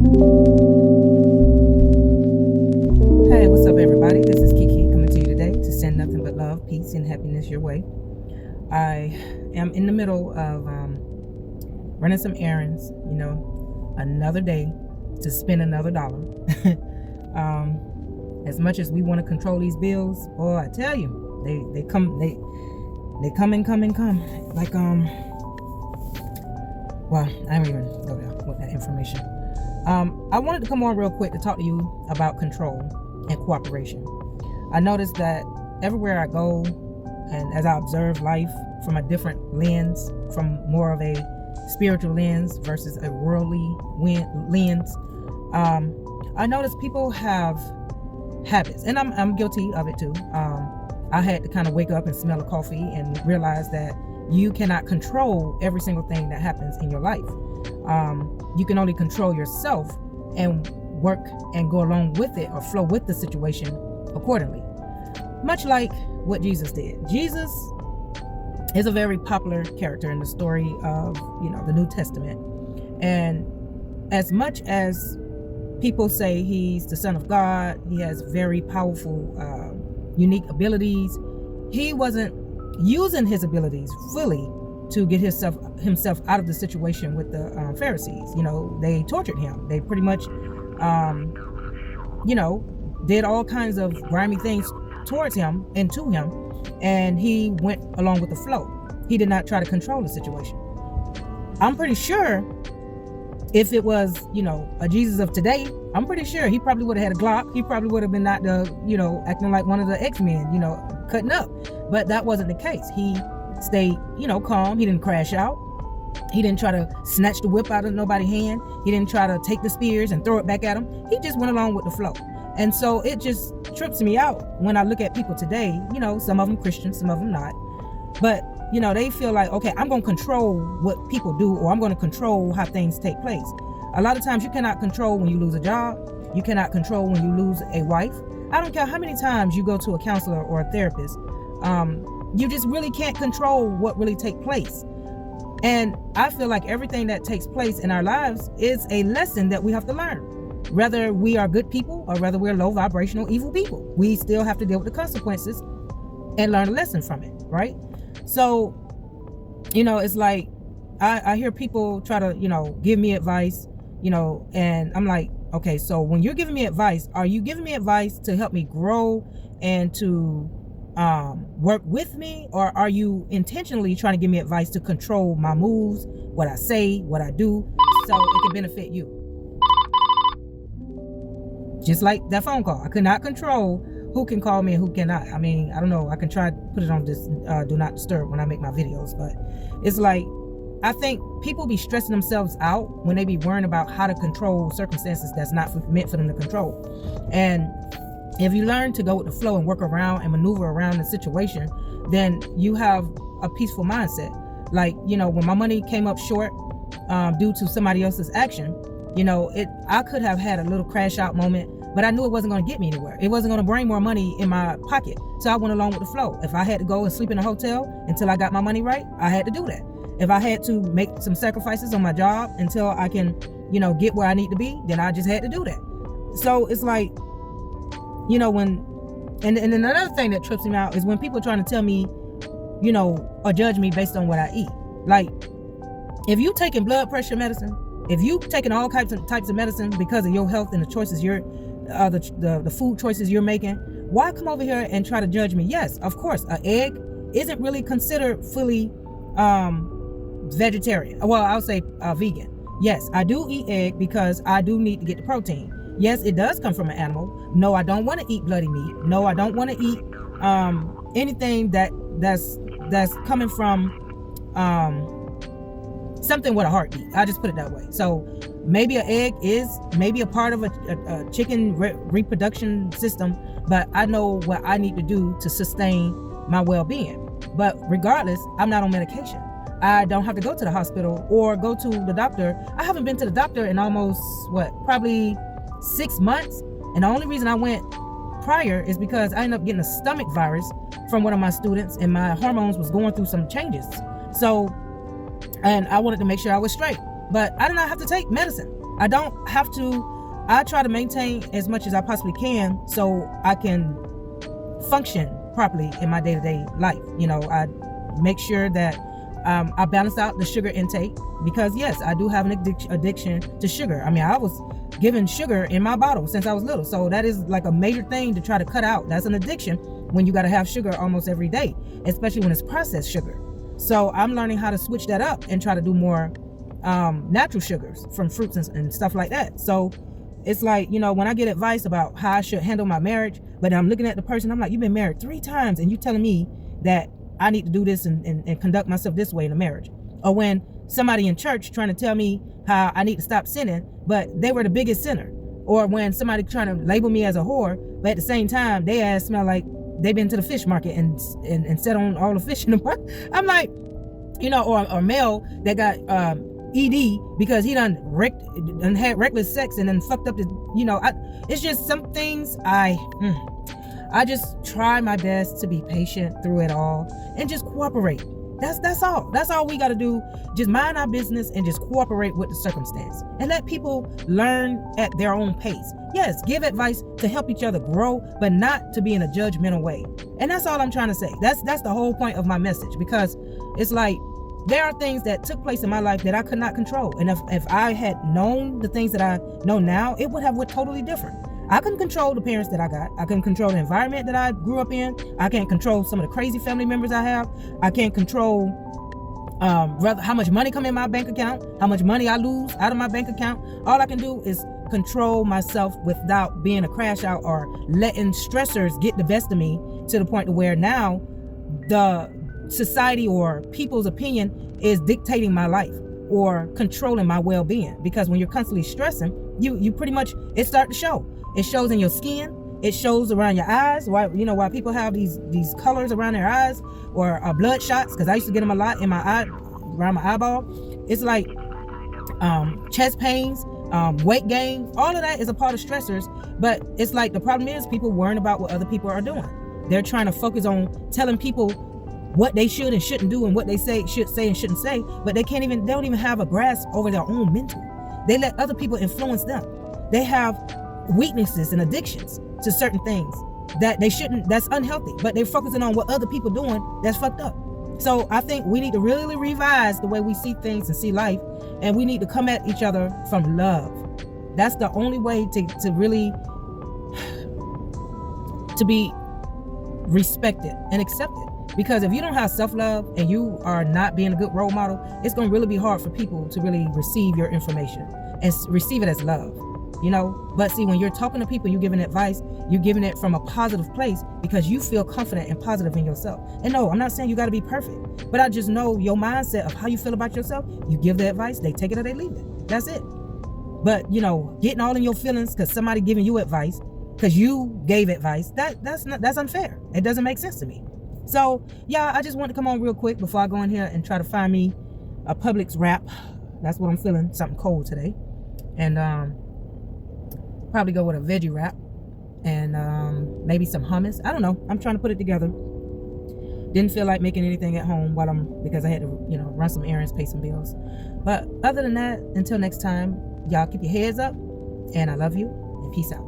Hey, what's up, everybody? This is Kiki coming to you today to send nothing but love, peace, and happiness your way. I am in the middle of running some errands, another day to spend another dollar. As much as we want to control these bills, boy, I tell you, they come and come. Like, well, I don't even go there with that information. I wanted to come on real quick to talk to you about control and cooperation. I noticed that everywhere I go, and as I observe life from a different lens, from more of a spiritual lens versus a worldly lens, I notice people have habits, and I'm guilty of it too. I had to kind of wake up and smell a coffee and realize that you cannot control every single thing that happens in your life. You can only control yourself and work and go along with it or flow with the situation accordingly. Much like what Jesus did. Jesus is a very popular character in the story of, the New Testament. And as much as people say he's the Son of God, he has very powerful, unique abilities, he wasn't using his abilities fully to get himself out of the situation with the Pharisees. They tortured him. They pretty much, did all kinds of grimy things towards him and to him, and he went along with the flow. He did not try to control the situation. I'm pretty sure if it was, a Jesus of today, I'm pretty sure he probably would have had a Glock. He probably would have been not acting like one of the X-Men, cutting up. But that wasn't the case. He stayed, calm. He didn't crash out. He didn't try to snatch the whip out of nobody's hand. He didn't try to take the spears and throw it back at him. He just went along with the flow. And so it just trips me out when I look at people today, some of them Christian, some of them not. But, they feel like, okay, I'm going to control what people do, or I'm going to control how things take place. A lot of times you cannot control when you lose a job. You cannot control when you lose a wife. I don't care how many times you go to a counselor or a therapist. You just really can't control what really takes place. And I feel like everything that takes place in our lives is a lesson that we have to learn. Whether we are good people or whether we're low vibrational evil people, we still have to deal with the consequences and learn a lesson from it, right? So, it's like I hear people try to, give me advice, and I'm like, okay, so when you're giving me advice, are you giving me advice to help me grow and to work with me, or are you intentionally trying to give me advice to control my moves, what I say, what I do, so it can benefit you? Just like that phone call, I could not control who can call me and who cannot. I mean, I don't know. I can try to put it on this do not disturb when I make my videos, but it's like, I think people be stressing themselves out when they be worrying about how to control circumstances that's not meant for them to control. And if you learn to go with the flow and work around and maneuver around the situation, then you have a peaceful mindset. Like, when my money came up short due to somebody else's action, I could have had a little crash out moment, but I knew it wasn't going to get me anywhere. It wasn't going to bring more money in my pocket. So I went along with the flow. If I had to go and sleep in a hotel until I got my money right, I had to do that. If I had to make some sacrifices on my job until I can, get where I need to be, then I just had to do that. So it's like, and another thing that trips me out is when people are trying to tell me, or judge me based on what I eat. Like, if you taking blood pressure medicine, if you taking all types of medicine because of your health and the choices the food choices you're making, why come over here and try to judge me? Yes, of course, an egg isn't really considered fully vegetarian. Well, I'll say vegan. Yes, I do eat egg because I do need to get the protein. Yes, it does come from an animal. No, I don't want to eat bloody meat. No, I don't want to eat anything that's coming from something with a heartbeat. I just put it that way. So maybe an egg is maybe a part of a chicken reproduction system, but I know what I need to do to sustain my well-being. But regardless, I'm not on medication. I don't have to go to the hospital or go to the doctor. I haven't been to the doctor in almost, probably 6 months. And the only reason I went prior is because I ended up getting a stomach virus from one of my students, and my hormones was going through some changes. So, and I wanted to make sure I was straight. But I did not have to take medicine. I don't have to. I try to maintain as much as I possibly can so I can function properly in my day-to-day life. I make sure that I balance out the sugar intake, because yes, I do have an addiction to sugar. I mean, I was given sugar in my bottle since I was little, so that is like a major thing to try to cut out. That's an addiction when you got to have sugar almost every day, especially when it's processed sugar. So I'm learning how to switch that up and try to do more natural sugars from fruits and stuff like that. So it's like, when I get advice about how I should handle my marriage, but I'm looking at the person, I'm like, you've been married 3 times and you telling me that I need to do this and conduct myself this way in a marriage. Or when somebody in church trying to tell me how I need to stop sinning, but they were the biggest sinner. Or when somebody trying to label me as a whore, but at the same time, they ass smell like they've been to the fish market and set on all the fish in the market. I'm like, or male that got ED because he done had reckless sex and then fucked up his, it's just some things I just try my best to be patient through it all and just cooperate. That's all we got to do. Just mind our business and just cooperate with the circumstance and let people learn at their own pace. Yes, give advice to help each other grow, but not to be in a judgmental way. And that's all I'm trying to say. That's the whole point of my message, because it's like there are things that took place in my life that I could not control. And if I had known the things that I know now, it would have went totally different. I couldn't control the parents that I got. I couldn't control the environment that I grew up in. I can't control some of the crazy family members I have. I can't control how much money come in my bank account, how much money I lose out of my bank account. All I can do is control myself without being a crash out or letting stressors get the best of me to the point to where now the society or people's opinion is dictating my life or controlling my well-being. Because when you're constantly stressing, you pretty much, it starts to show. It shows in your skin. It shows around your eyes. Why people have these colors around their eyes or blood shots? Because I used to get them a lot in my eye, around my eyeball. It's like chest pains, weight gain. All of that is a part of stressors. But it's like the problem is people worrying about what other people are doing. They're trying to focus on telling people what they should and shouldn't do and what they should say and shouldn't say. But they don't even have a grasp over their own mental. They let other people influence them. They have weaknesses and addictions to certain things that they shouldn't, that's unhealthy, but they're focusing on what other people doing that's fucked up. So I think we need to really revise the way we see things and see life, and we need to come at each other from love. That's the only way to really to be respected and accepted. Because if you don't have self-love and you are not being a good role model, it's going to really be hard for people to really receive your information and receive it as love. But see, when you're talking to people, you're giving advice, you're giving it from a positive place because you feel confident and positive in yourself. And no, I'm not saying you got to be perfect, but I just know your mindset of how you feel about yourself. You give the advice, they take it or they leave it. That's it. But getting all in your feelings because somebody giving you advice because you gave advice, that's unfair. It doesn't make sense to me. So yeah, I just want to come on real quick before I go in here and try to find me a Publix wrap. That's what I'm feeling, something cold today. And probably go with a veggie wrap and maybe some hummus. I don't know. I'm trying to put it together. Didn't feel like making anything at home because I had to, run some errands, pay some bills. But other than that, until next time, y'all keep your heads up, and I love you, and peace out.